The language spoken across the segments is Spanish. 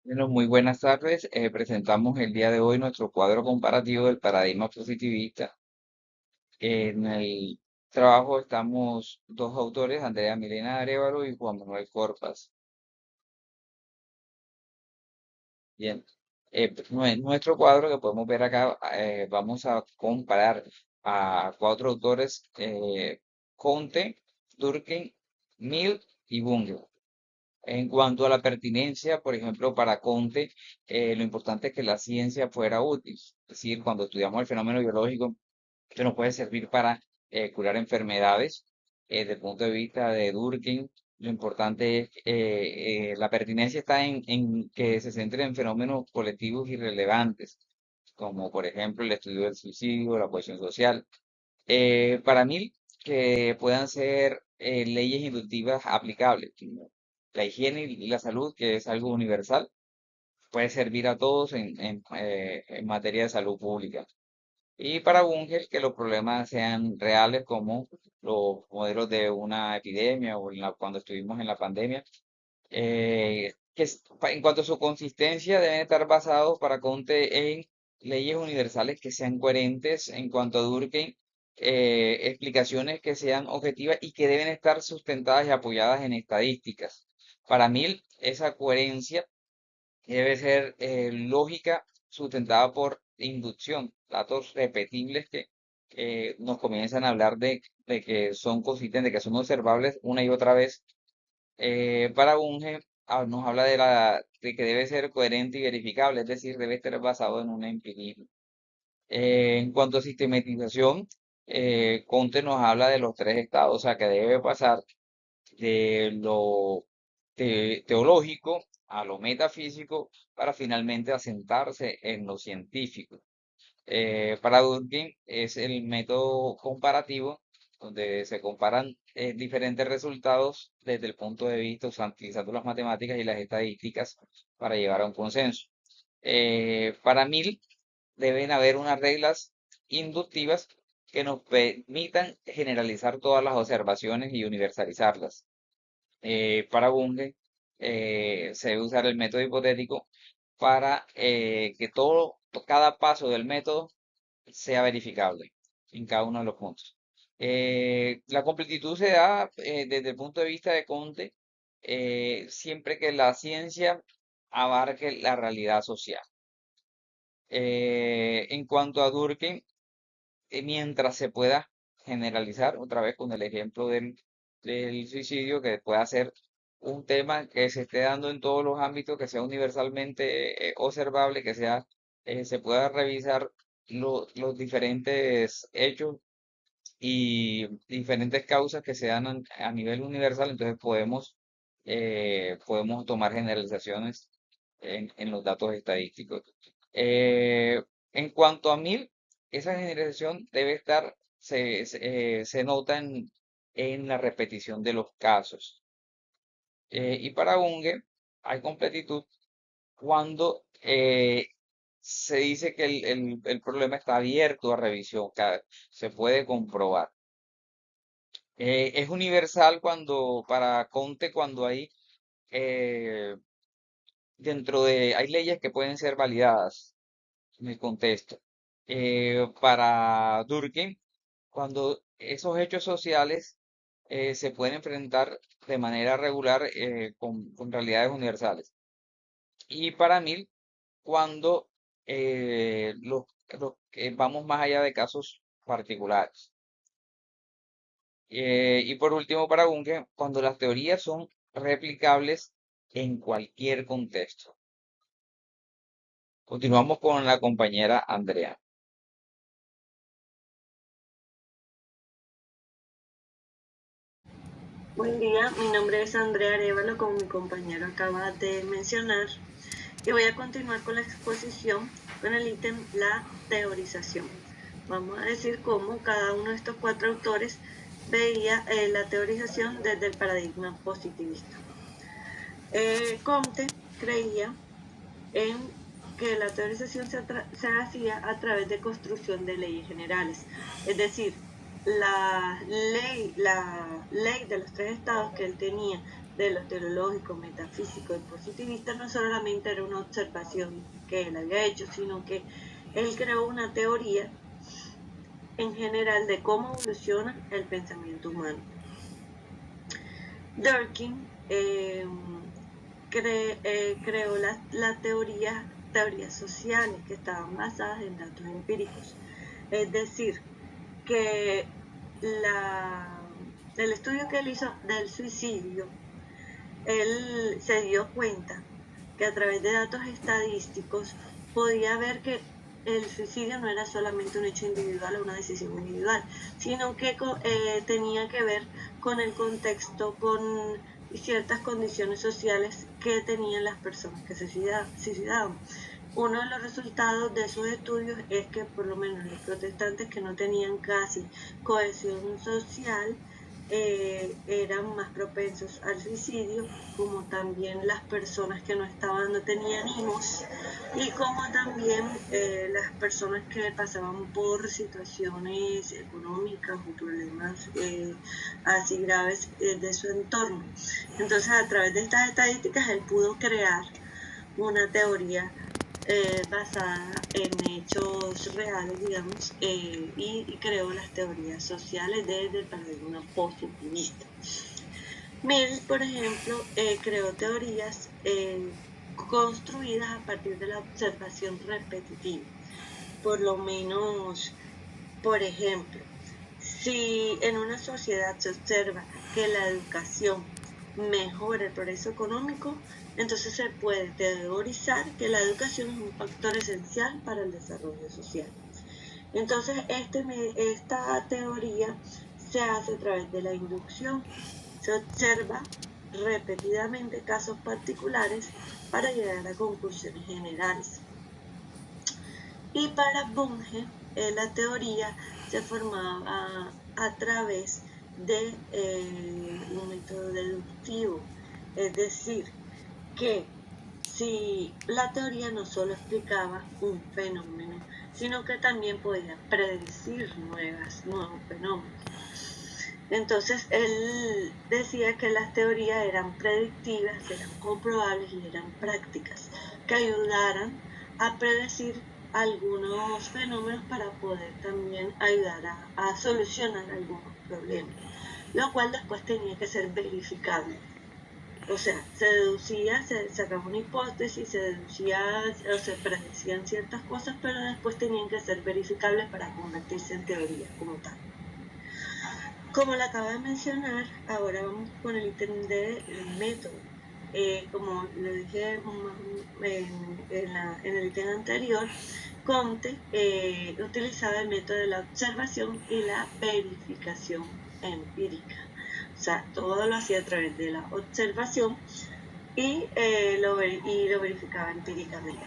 Bueno, muy buenas tardes. Presentamos el día de hoy nuestro cuadro comparativo del paradigma positivista. En el trabajo estamos dos autores, Andrea Milena Arévalo y Juan Manuel Corpas. Bien, nuestro cuadro que podemos ver acá, vamos a comparar a cuatro autores, Comte, Durkheim, Mill y Bunge. En cuanto a la pertinencia, por ejemplo, para Comte, lo importante es que la ciencia fuera útil. Es decir, cuando estudiamos el fenómeno biológico, que nos puede servir para curar enfermedades. Desde el punto de vista de Durkheim, lo importante es la pertinencia está en que se centre en fenómenos colectivos y relevantes, como por ejemplo el estudio del suicidio, la cohesión social. Para mí, que puedan ser leyes inductivas aplicables, como la higiene y la salud, que es algo universal, puede servir a todos en materia de salud pública. Y para Bunge, que los problemas sean reales, como los modelos de una epidemia o cuando estuvimos en la pandemia, en cuanto a su consistencia, deben estar basados para Conte en leyes universales que sean coherentes. En cuanto a Durkheim, explicaciones que sean objetivas y que deben estar sustentadas y apoyadas en estadísticas. Para Mill, esa coherencia debe ser lógica, sustentada por inducción, datos repetibles que nos comienzan a hablar de que son consistentes, que son observables una y otra vez. Para Bunge nos habla de que debe ser coherente y verificable, es decir, debe estar basado en un empirismo. En cuanto a sistematización, Conte nos habla de los tres estados, o sea, que debe pasar de lo teológico a lo metafísico para finalmente asentarse en lo científico. Para Durkheim es el método comparativo, donde se comparan diferentes resultados desde el punto de vista utilizando las matemáticas y las estadísticas para llegar a un consenso. Para Mill deben haber unas reglas inductivas que nos permitan generalizar todas las observaciones y universalizarlas. Para Bunge se debe usar el método hipotético para que cada paso del método sea verificable en cada uno de los puntos. La completitud se da desde el punto de vista de Conte, siempre que la ciencia abarque la realidad social. En cuanto a Durkheim, mientras se pueda generalizar, otra vez con el ejemplo del suicidio, que pueda ser un tema que se esté dando en todos los ámbitos, que sea universalmente observable, se pueda revisar los diferentes hechos y diferentes causas que se dan a nivel universal, entonces podemos tomar generalizaciones en los datos estadísticos. Eh, en cuanto a Mill, esa generalización debe estar, se nota en la repetición de los casos. Y para Bunge hay completitud cuando se dice que el problema está abierto a revisión, se puede comprobar. Es universal para Conte, cuando eh, hay leyes que pueden ser validadas en el contexto. Para Durkheim, cuando esos hechos sociales se pueden enfrentar de manera regular con realidades universales. Y para Mill, cuando vamos más allá de casos particulares. Y por último, para Bunge, cuando las teorías son replicables en cualquier contexto. Continuamos con la compañera Andrea. Buen día, mi nombre es Andrea Arevalo, como mi compañero acaba de mencionar, y voy a continuar con la exposición con el ítem la teorización. Vamos a decir cómo cada uno de estos cuatro autores veía la teorización desde el paradigma positivista. Comte creía en que la teorización se hacía a través de construcción de leyes generales, es decir, la ley de los tres estados que él tenía de lo teleológico, metafísico y positivista no solamente era una observación que él había hecho, sino que él creó una teoría en general de cómo evoluciona el pensamiento humano. Durkheim creó las teorías sociales que estaban basadas en datos empíricos. Es decir, que el estudio que él hizo del suicidio, él se dio cuenta que a través de datos estadísticos podía ver que el suicidio no era solamente un hecho individual o una decisión individual, sino que tenía que ver con el contexto, con ciertas condiciones sociales que tenían las personas que se suicidaban. Uno de los resultados de esos estudios es que por lo menos los protestantes que no tenían casi cohesión social eran más propensos al suicidio, como también las personas que no tenían hijos, y como también las personas que pasaban por situaciones económicas o problemas así graves de su entorno. Entonces, a través de estas estadísticas, él pudo crear una teoría basada en hechos reales, digamos, y creó las teorías sociales desde el paradigma positivista. Mill, por ejemplo, creó teorías construidas a partir de la observación repetitiva. Por lo menos, por ejemplo, si en una sociedad se observa que la educación mejora el progreso económico, entonces se puede teorizar que la educación es un factor esencial para el desarrollo social. Entonces, esta teoría se hace a través de la inducción. Se observa repetidamente casos particulares para llegar a conclusiones generales. Y para Bunge, la teoría se formaba a través de un método deductivo, es decir, que si la teoría no solo explicaba un fenómeno, sino que también podía predecir nuevos fenómenos. Entonces él decía que las teorías eran predictivas, eran comprobables y eran prácticas, que ayudaran a predecir algunos fenómenos para poder también ayudar a solucionar algunos problemas, lo cual después tenía que ser verificable. O sea, se deducía, se sacaba una hipótesis, se deducía o se predecían ciertas cosas, pero después tenían que ser verificables para convertirse en teoría como tal. Como lo acabo de mencionar, ahora vamos con el ítem del método. Como lo dije en el ítem anterior, Comte utilizaba el método de la observación y la verificación empírica. O sea, todo lo hacía a través de la observación y lo verificaba empíricamente.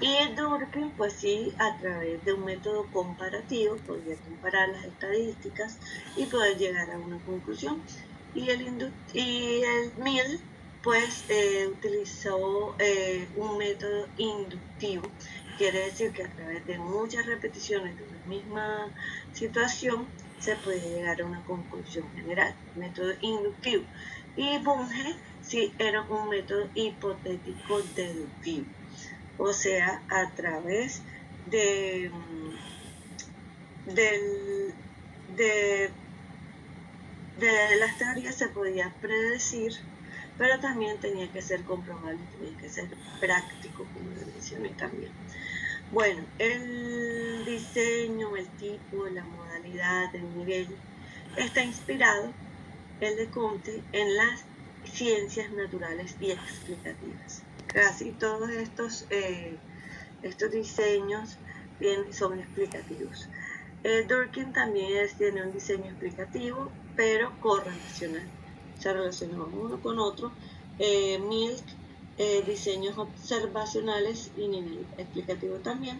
Y Durkheim, pues sí, a través de un método comparativo, podía comparar las estadísticas y poder llegar a una conclusión. Y el Mill, pues, utilizó un método inductivo. Quiere decir que a través de muchas repeticiones de una misma situación se puede llegar a una conclusión general, método inductivo. Y Bunge, sí, era un método hipotético deductivo. O sea, a través de las teorías se podía predecir, pero también tenía que ser comprobable, tenía que ser práctico, como lo mencioné también. Bueno, el diseño, el tipo, la modalidad, el nivel, está inspirado, el de Comte, en las ciencias naturales y explicativas. Casi todos estos diseños son explicativos. Durkheim también tiene un diseño explicativo, pero correlacional. Se relacionaban uno con otro. Milk, diseños observacionales y nivel explicativo también.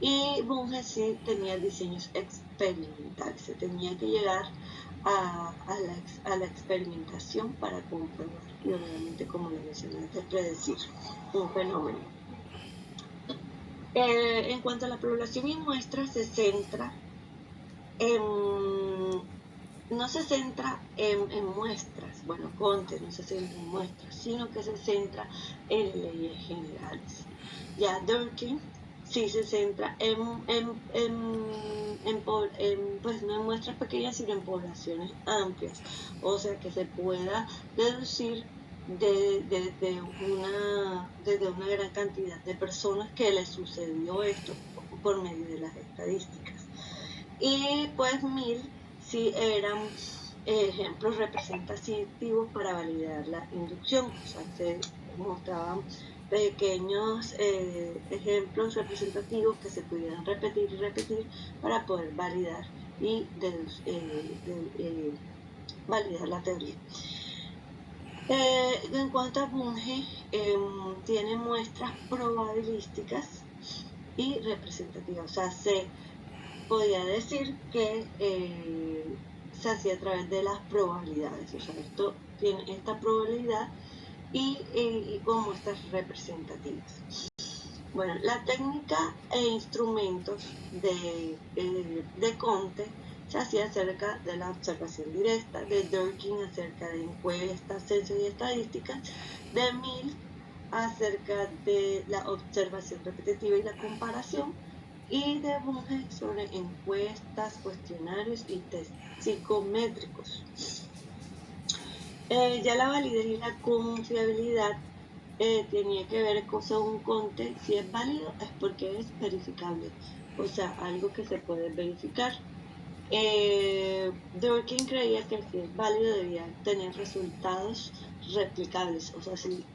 Y Bunge sí tenía diseños experimentales. Se tenía que llegar a la experimentación para comprobar y obviamente, como lo mencioné antes, predecir un fenómeno. En cuanto a la población y muestras, se centra en no se centra en muestras, bueno, Conte no se centra en muestras, sino que se centra en leyes generales. Ya Durkheim sí se centra pues no en muestras pequeñas, sino en poblaciones amplias, o sea que se pueda deducir desde una gran cantidad de personas que les sucedió esto por medio de las estadísticas. Y pues Mill sí eran ejemplos representativos para validar la inducción, o sea, se mostraban pequeños ejemplos representativos que se pudieran repetir y repetir para poder validar y validar la teoría. En cuanto a Bunge, tiene muestras probabilísticas y representativas, o sea, se podría decir que se hacía a través de las probabilidades, o sea, esto tiene esta probabilidad y con muestras representativas. Bueno, la técnica e instrumentos de Conte se hacía acerca de la observación directa, de Durkheim acerca de encuestas, censos y estadísticas, de Mill acerca de la observación repetitiva y la comparación, y de Bunge sobre encuestas, cuestionarios y test psicométricos. Ya la validez y la confiabilidad tenía que ver con, según Conte, si es válido es porque es verificable, o sea, algo que se puede verificar. Durkheim creía que si es válido debía tener resultados replicables, o sea, si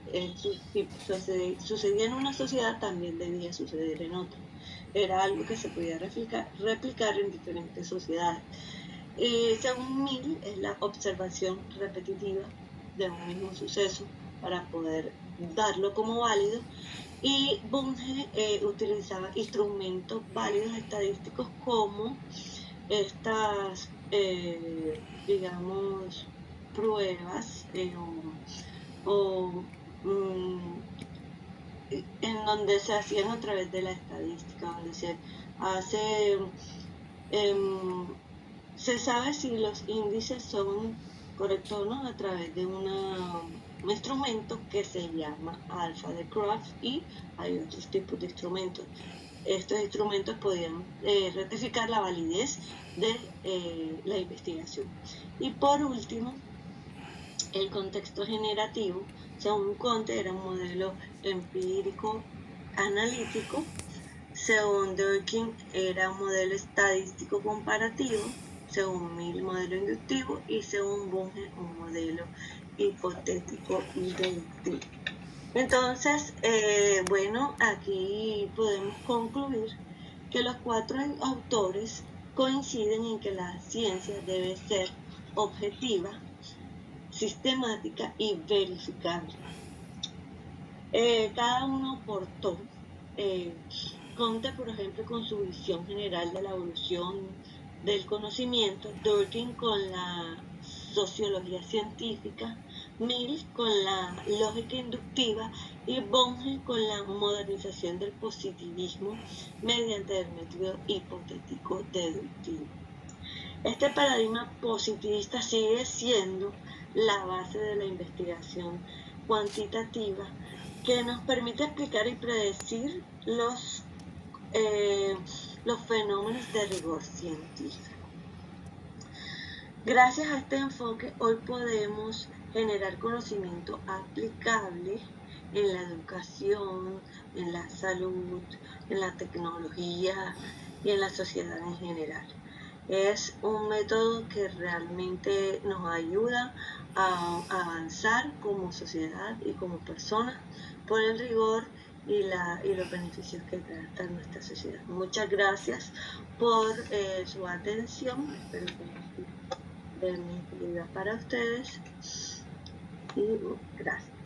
sucedía en una sociedad también debía suceder en otra. Era algo que se podía replicar en diferentes sociedades. Según Mill, es la observación repetitiva de un mismo suceso para poder darlo como válido, y Bunge utilizaba instrumentos válidos estadísticos como estas, digamos, pruebas o en donde se hacían a través de la estadística, donde se hace, se sabe si los índices son correctos o no a través de un instrumento que se llama alfa de Crofts, y hay otros tipos de instrumentos. Estos instrumentos podían rectificar la validez de la investigación. Y por último, el contexto generativo, según Conte, era un modelo empírico analítico. Según Durkheim, era un modelo estadístico comparativo. Según Mill, modelo inductivo. Y según Bunge, un modelo hipotético y deductivo. Entonces, bueno, aquí podemos concluir que los cuatro autores coinciden en que la ciencia debe ser objetiva, sistemática y verificable. Cada uno aportó. Conte, por ejemplo, con su visión general de la evolución del conocimiento, Durkheim con la sociología científica, Mill con la lógica inductiva y Bunge con la modernización del positivismo mediante el método hipotético deductivo. Este paradigma positivista sigue siendo la base de la investigación cuantitativa, que nos permite explicar y predecir los fenómenos de rigor científico. Gracias a este enfoque, hoy podemos generar conocimiento aplicable en la educación, en la salud, en la tecnología y en la sociedad en general. Es un método que realmente nos ayuda a avanzar como sociedad y como personas por el rigor y los beneficios que trae a nuestra sociedad. Muchas gracias por su atención. Espero que de mi utilidad para ustedes y gracias.